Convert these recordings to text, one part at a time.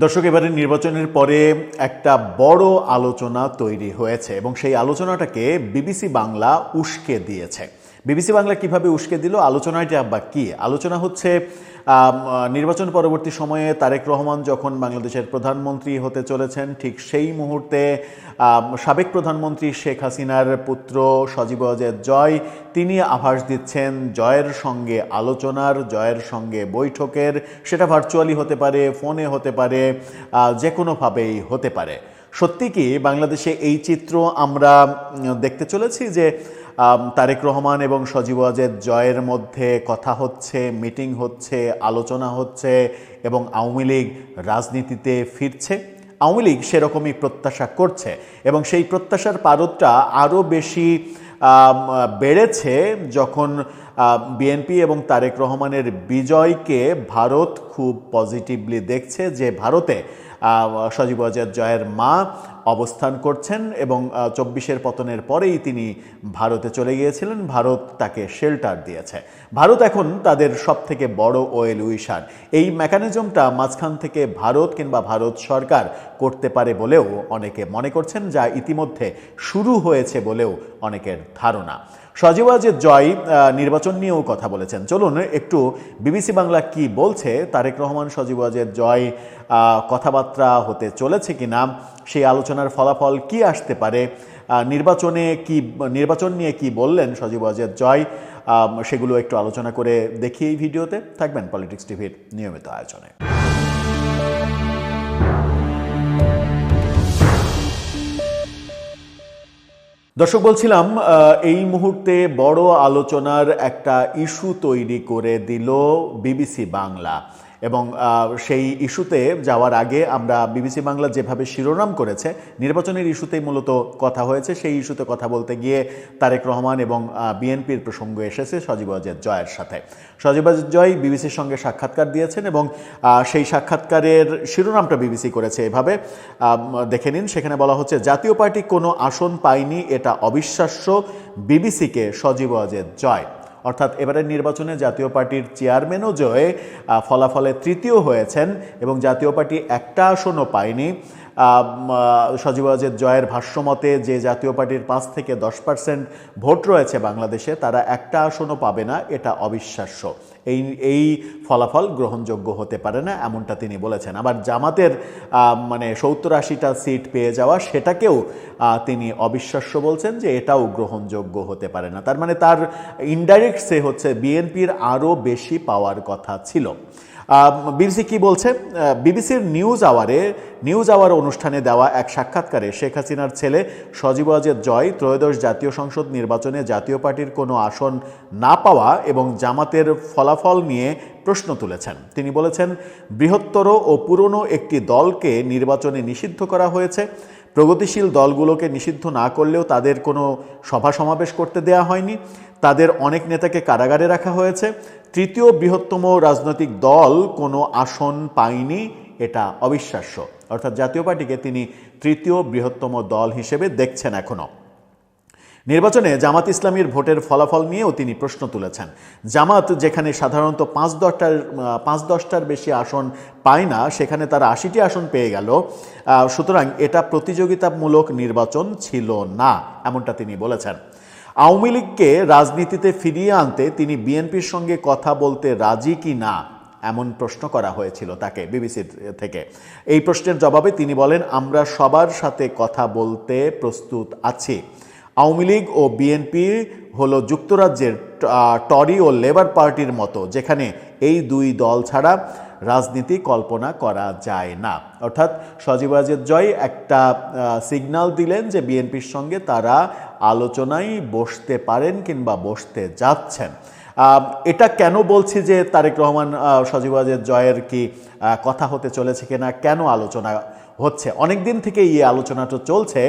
দর্শক, এবারে নির্বাচনের পরে একটা বড় আলোচনা তৈরি হয়েছে এবং সেই আলোচনাটাকে বিবিসি বাংলা উস্কে দিয়েছে। বিবিসি বাংলা কিভাবে উস্কে দিল? আলোচনাটা বা কি? আলোচনা হচ্ছে নির্বাচন পরবর্তী সময়ে তারেক রহমান যখন বাংলাদেশের প্রধানমন্ত্রী হতে চলেছেন, ঠিক সেই মুহূর্তে সাবেক প্রধানমন্ত্রী শেখ হাসিনার পুত্র সজীব ওয়াজেদ জয় তিনি আভাস দিচ্ছেন জয়ের সঙ্গে আলোচনার, জয়ের সঙ্গে বৈঠকের। সেটা ভার্চুয়ালি হতে পারে, ফোনে হতে পারে, যে কোনোভাবেই হতে পারে। সত্যি কি বাংলাদেশে এই চিত্র আমরা দেখতে চলেছি যে তারেক রহমান এবং সজীব ওয়াজেদ জয়ের মধ্যে কথা হচ্ছে, মিটিং হচ্ছে, আলোচনা হচ্ছে এবং আওয়ামী লীগ রাজনীতিতে ফিরছে? আওয়ামী লীগ সেরকমই প্রত্যাশা করছে এবং সেই প্রত্যাশার পারদটা আরও বেশি বেড়েছে যখন বিএনপি এবং তারেক রহমানের বিজয়কে ভারত খুব পজিটিভলি দেখছে, যে ভারতে সজীব ওয়াজেদ জয়ের মা অবস্থান করছেন এবং 24-এর পতনের পরেই তিনি ভারতে চলে গিয়েছিলেন। ভারত তাকে শেল্টার দিয়েছে। ভারত এখন তাদের সবথেকে বড় ওয়েল উইশার। এই মেকানিজমটা মাঝখান থেকে ভারত কিংবা ভারত সরকার করতে পারে বলেও অনেকে মনে করছেন, যা ইতিমধ্যে শুরু হয়েছে বলেও অনেকের ধারণা। সজীব ওয়াজেদ জয় নির্বাচন নিয়েও কথা বলেছেন। চলুন একটু বিবিসি বাংলা কি বলছে, তারেক রহমান সজীব ওয়াজেদ জয় কথাবার্তা হতে চলেছে কিনা, সেই আলোচনার ফলাফল কি আসতে পারে, নির্বাচন নিয়ে কি বললেন সজীব ওয়াজেদ জয়, সেগুলো একটু আলোচনা করে দেখি এই ভিডিওতে। থাকবেন পলিটিক্স টিভির নিয়মিত আয়োজনে। দর্শক, বলছিলাম এই মুহূর্তে বড় আলোচনার একটা ইস্যু তৈরি করে দিল বিবিসি বাংলা এবং সেই ইস্যুতে যাওয়ার আগে আমরা বিবিসি বাংলা যেভাবে শিরোনাম করেছে নির্বাচনের ইস্যুতেই মূলত কথা হয়েছে, সেই ইস্যুতে কথা বলতে গিয়ে তারেক রহমান এবং বিএনপির প্রসঙ্গ এসেছে সজীব ওয়াজেদ জয়ের সাথে। সজীব ওয়াজেদ জয় বিবিসির সঙ্গে সাক্ষাৎকার দিয়েছেন এবং সেই সাক্ষাৎকারের শিরোনামটা বিবিসি করেছে এভাবে, দেখে নিন। সেখানে বলা হচ্ছে, জাতীয় পার্টি কোনো আসন পায়নি, এটা অবিশ্বাস্য, বিবিসিকে সজীব ওয়াজেদ জয়। অর্থাৎ এবারের নির্বাচনে জাতীয় পার্টির চেয়ারম্যানও জয়ে ফলাফলে তৃতীয় হয়েছেন এবং জাতীয় পার্টি একটা আসনও পায়নি। সজীব ওয়াজেদ জয়ের ভাষ্যমতে যে জাতীয় পার্টির 5 থেকে 10% ভোট রয়েছে বাংলাদেশে, তারা একটা আসনও পাবে না, এটা অবিশ্বাস্য। এই ফলাফল গ্রহণযোগ্য হতে পারে না, এমনটা তিনি বলেছেন। আবার জামাতের 70-80টা সিট পেয়ে যাওয়া, সেটাকেও তিনি অবিশ্বাস্য বলছেন, যে এটাও গ্রহণযোগ্য হতে পারে না। তার মানে তার ইনডাইরেক্ট সে হচ্ছে বিএনপির আরও বেশি পাওয়ার কথা ছিল। বিবিসি কি বলছে? বিবিসির নিউজ আওয়ার অনুষ্ঠানে দেওয়া এক সাক্ষাৎকারে শেখ হাসিনার ছেলে সজীব ওয়াজেদ জয় ত্রয়োদশ জাতীয় সংসদ নির্বাচনে জাতীয় পার্টির কোনো আসন না পাওয়া এবং জামাতের ফলাফল নিয়ে প্রশ্ন তুলেছেন। তিনি বলেছেন, বৃহত্তর ও পুরনো একটি দলকে নির্বাচনে নিষিদ্ধ করা হয়েছে। প্রগতিশীল দলগুলোকে নিষিদ্ধ না করলেও তাদের কোনো সভা সমাবেশ করতে দেয়া হয়নি। তাদের অনেক নেতাকে কারাগারে রাখা হয়েছে। তৃতীয় বৃহত্তম রাজনৈতিক দল কোনো আসন পায়নি, এটা অবিশ্বাস্য। অর্থাৎ জাতীয় পার্টিকে তিনি তৃতীয় বৃহত্তম দল হিসেবে দেখছেন এখনও। নির্বাচনে জামাত ইসলামীর ভোটের ফলাফল নিয়েও তিনি প্রশ্ন তুলেছেন। জামাত যেখানে সাধারণত 5-10টার বেশি আসন পায় না, সেখানে তারা 80টি আসন পেয়ে গেল। সুতরাং এটা প্রতিযোগিতামূলক নির্বাচন ছিল না, এমনটা তিনি বলেছেন। আওয়ামী লীগকে রাজনীতিতে ফিরিয়ে আনতে তিনি বিএনপির সঙ্গে কথা বলতে রাজি কি না, এমন প্রশ্ন করা হয়েছিল তাকে বিবিসির থেকে। এই প্রশ্নের জবাবে তিনি বলেন, আমরা সবার সাথে কথা বলতে প্রস্তুত আছি। আওয়ামী লীগ ও বিএনপি হলো যুক্তরাজ্যের টরি ও লেবার পার্টির মতো, যেখানে এই দুই দল ছাড়া রাজনীতি কল্পনা করা যায় না। অর্থাৎ সজীব ওয়াজেদ জয় একটা সিগন্যাল দিলেন যে বিএনপির সঙ্গে তারা আলোচনায় বসতে পারেন কিংবা বসতে যাচ্ছেন। এটা কেন বলছি যে তারেক রহমান সজীব ওয়াজেদ জয়ের কি কথা হতে চলেছে কিনা, কেন আলোচনা হচ্ছে? অনেক দিন থেকে এই আলোচনাটা চলছে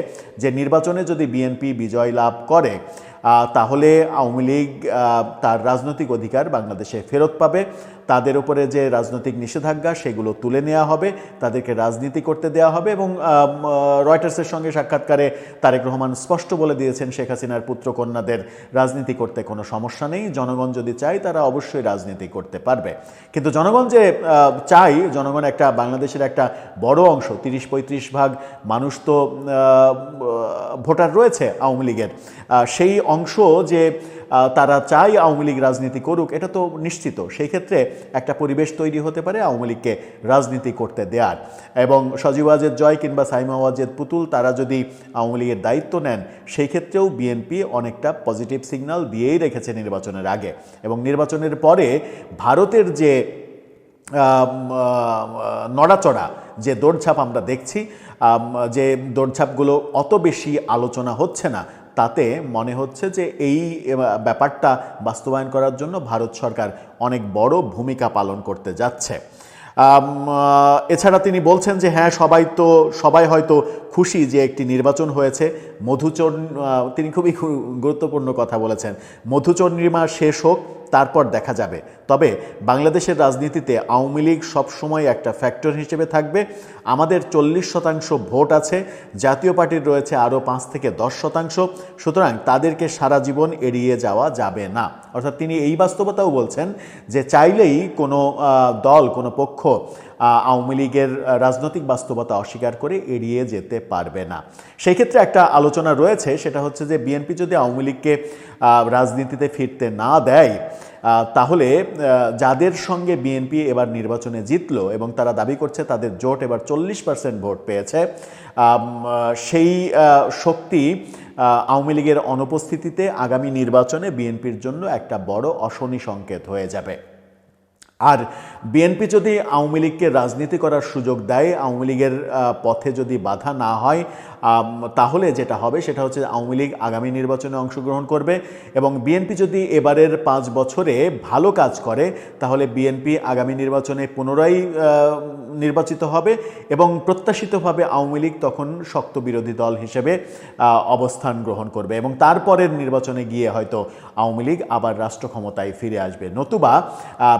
যে নির্বাচনে যদি বিএনপি বিজয় লাভ করে তাহলে আওয়ামী লীগ তার রাজনৈতিক অধিকার বাংলাদেশে ফেরত পাবে। তাদের উপরে যে রাজনৈতিক নিষেধাজ্ঞা সেগুলো তুলে নেওয়া হবে, তাদেরকে রাজনীতি করতে দেওয়া হবে। এবং রয়টার্সের সঙ্গে সাক্ষাৎকারে তারেক রহমান স্পষ্ট বলে দিয়েছেন শেখ হাসিনার পুত্রকন্যাদের রাজনীতি করতে কোনো সমস্যা নেই, জনগণ যদি চায় তারা অবশ্যই রাজনীতি করতে পারবে। কিন্তু জনগণ যে চাই, জনগণ একটা বাংলাদেশের একটা বড় অংশ 30-35 ভাগ মানুষ তো ভোটার রয়েছে আওয়ামী লীগের, সেই অংশ যে তারা চায় আওয়ামী লীগ রাজনীতি করুক এটা তো নিশ্চিত। সেই ক্ষেত্রে একটা পরিবেশ তৈরি হতে পারে আওয়ামী লীগকে রাজনীতি করতে দেওয়ার। এবং সজীব ওয়াজেদ জয় কিংবা সাইমা ওয়াজেদ পুতুল তারা যদি আওয়ামী লীগের দায়িত্ব নেন, সেই ক্ষেত্রেও বিএনপি অনেকটা পজিটিভ সিগন্যাল দিয়েই রেখেছে নির্বাচনের আগে। এবং নির্বাচনের পরে ভারতের যে নড়াচড়া, যে দৌড়ঝাঁপ আমরা দেখছি, যে দৌড়ঝাঁপগুলো অত বেশি আলোচনা হচ্ছে না, তাতে মনে হচ্ছে যে এই ব্যাপারটা বাস্তবায়ন করার জন্য ভারত সরকার অনেক বড় ভূমিকা পালন করতে যাচ্ছে। এছাড়া তিনি বলছেন যে হ্যাঁ, সবাই হয়তো খুশি যে একটি নির্বাচন হয়েছে। তিনি খুবই গুরুত্বপূর্ণ কথা বলেছেন, মধুচন্দ্রিমা শেষ হোক, তারপর দেখা যাবে। তবে বাংলাদেশের রাজনীতিতে আওয়ামী লীগ সবসময় একটা ফ্যাক্টর হিসেবে থাকবে। আমাদের 40% ভোট আছে, জাতীয় পার্টির রয়েছে আরও 5-10%, সুতরাং তাদেরকে সারা জীবন এড়িয়ে যাওয়া যাবে না। অর্থাৎ তিনি এই বাস্তবতাও বলছেন যে চাইলেই কোনো দল, কোনো পক্ষ আওয়ামী লীগের রাজনৈতিক বাস্তবতা অস্বীকার করে এড়িয়ে যেতে পারবে না। সেই ক্ষেত্রে একটা আলোচনা রয়েছে, সেটা হচ্ছে যে বিএনপি যদি আওয়ামী লীগকে রাজনীতিতে ফিরতে না দেয়, তাহলে যাদের সঙ্গে বিএনপি এবার নির্বাচনে জিতলো এবং তারা দাবি করছে তাদের জোট এবার 40% ভোট পেয়েছে, সেই শক্তি আওয়ামী লীগের অনুপস্থিতিতে আগামী নির্বাচনে বিএনপির জন্য একটা বড় অশনি সংকেত হয়ে যাবে। আর বিএনপি যদি আওয়ামী লীগকে রাজনীতি করার সুযোগ দেয়, আওয়ামী লীগের পথে যদি বাধা না হয়, তাহলে যেটা হবে সেটা হচ্ছে আওয়ামী লীগ আগামী নির্বাচনে অংশগ্রহণ করবে। এবং বিএনপি যদি এবারের 5 বছরে ভালো কাজ করে, তাহলে বিএনপি আগামী নির্বাচনে পুনরায় নির্বাচিত হবে এবং প্রত্যাশিতভাবে আওয়ামী লীগ তখন শক্ত বিরোধী দল হিসেবে অবস্থান গ্রহণ করবে এবং তারপরের নির্বাচনে গিয়ে হয়তো আওয়ামী লীগ আবার রাষ্ট্র ক্ষমতায় ফিরে আসবে। নতুবা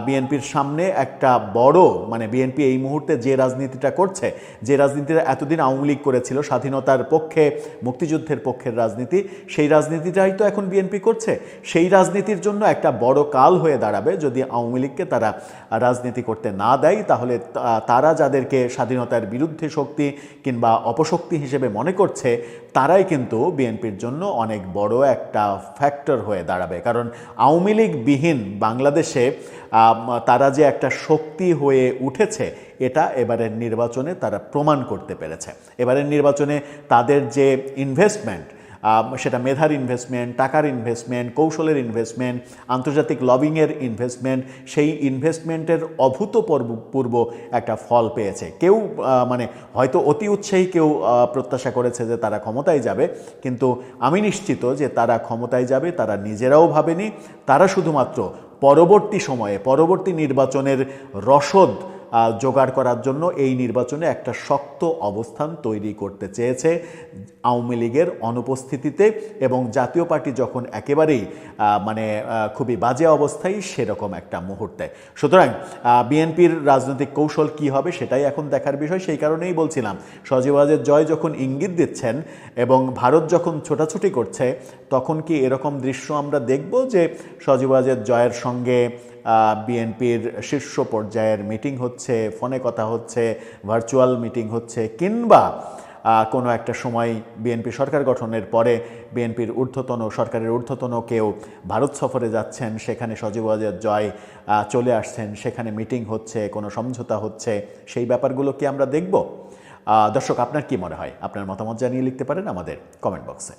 বিএনপির সামনে একটা বড়, মানে বিএনপি এই মুহূর্তে যে রাজনীতিটা করছে, যে রাজনীতিটা এতদিন আওয়ামী লীগ করেছিল, স্বাধীনতার পক্ষে, মুক্তিযুদ্ধের পক্ষের রাজনীতি, সেই রাজনীতিটাই তো এখন বিএনপি করছে। সেই রাজনীতির জন্য একটা বড় কাল হয়ে দাঁড়াবে যদি আওয়ামী লীগকে তারা রাজনীতি করতে না দেয়। তাহলে তারা যাদেরকে স্বাধীনতার বিরুদ্ধে শক্তি কিংবা অপশক্তি হিসেবে মনে করছে, তারাই কিন্তু বিএনপির জন্য অনেক বড় একটা ফ্যাক্টর হয়ে দাঁড়াবে। কারণ আওয়ামী লীগ বিহীন বাংলাদেশে তারা যে একটা শক্তি হয়ে উঠেছে, এটা এবারের নির্বাচনে তারা প্রমাণ করতে পেরেছে। এবারের নির্বাচনে তাদের যে ইনভেস্টমেন্ট, সেটা মেধার ইনভেস্টমেন্ট, টাকার ইনভেস্টমেন্ট, কৌশলের ইনভেস্টমেন্ট, আন্তর্জাতিক লবিংয়ের ইনভেস্টমেন্ট, সেই ইনভেস্টমেন্টের অভূতপূর্ব একটা ফল পেয়েছে। কেউ মানে হয়তো অতি উৎসাহী কেউ প্রত্যাশা করেছে যে তারা ক্ষমতায় যাবে, কিন্তু আমি নিশ্চিত যে তারা ক্ষমতায় যাবে তারা নিজেরাও ভাবেনি। তারা শুধুমাত্র পরবর্তী সময়ে, পরবর্তী নির্বাচনের রসদ জোগাড় করার জন্য এই নির্বাচনে একটা শক্ত অবস্থান তৈরি করতে চেয়েছে আওয়ামী লীগের অনুপস্থিতিতে, এবং জাতীয় পার্টি যখন একেবারেই মানে খুবই বাজে অবস্থায়, সেরকম একটা মুহূর্তে। সুতরাং বিএনপির রাজনৈতিক কৌশল কি হবে সেটাই এখন দেখার বিষয়। সেই কারণেই বলছিলাম, সজীব ওয়াজেদ জয় যখন ইঙ্গিত দিচ্ছেন এবং ভারত যখন ছোটাছুটি করছে, তখন কি এরকম দৃশ্য আমরা দেখব যে সজীব ওয়াজেদ জয়ের সঙ্গে বিএনপির শীর্ষ পর্যায়ের মিটিং হচ্ছে, ফোনে কথা হচ্ছে, ভার্চুয়াল মিটিং হচ্ছে, কিংবা কোনো একটা সময় বিএনপি সরকার গঠনের পরে বিএনপির সরকারের ঊর্ধ্বতন কেউ ভারত সফরে যাচ্ছেন, সেখানে সজীব ওয়াজেদ জয় চলে আসছেন, সেখানে মিটিং হচ্ছে, কোনো সমঝোতা হচ্ছে, সেই ব্যাপারগুলো কি আমরা দেখব? দর্শক, আপনার কি মনে হয়? আপনার মতামত জানিয়ে লিখতে পারেন আমাদের কমেন্ট বক্সে।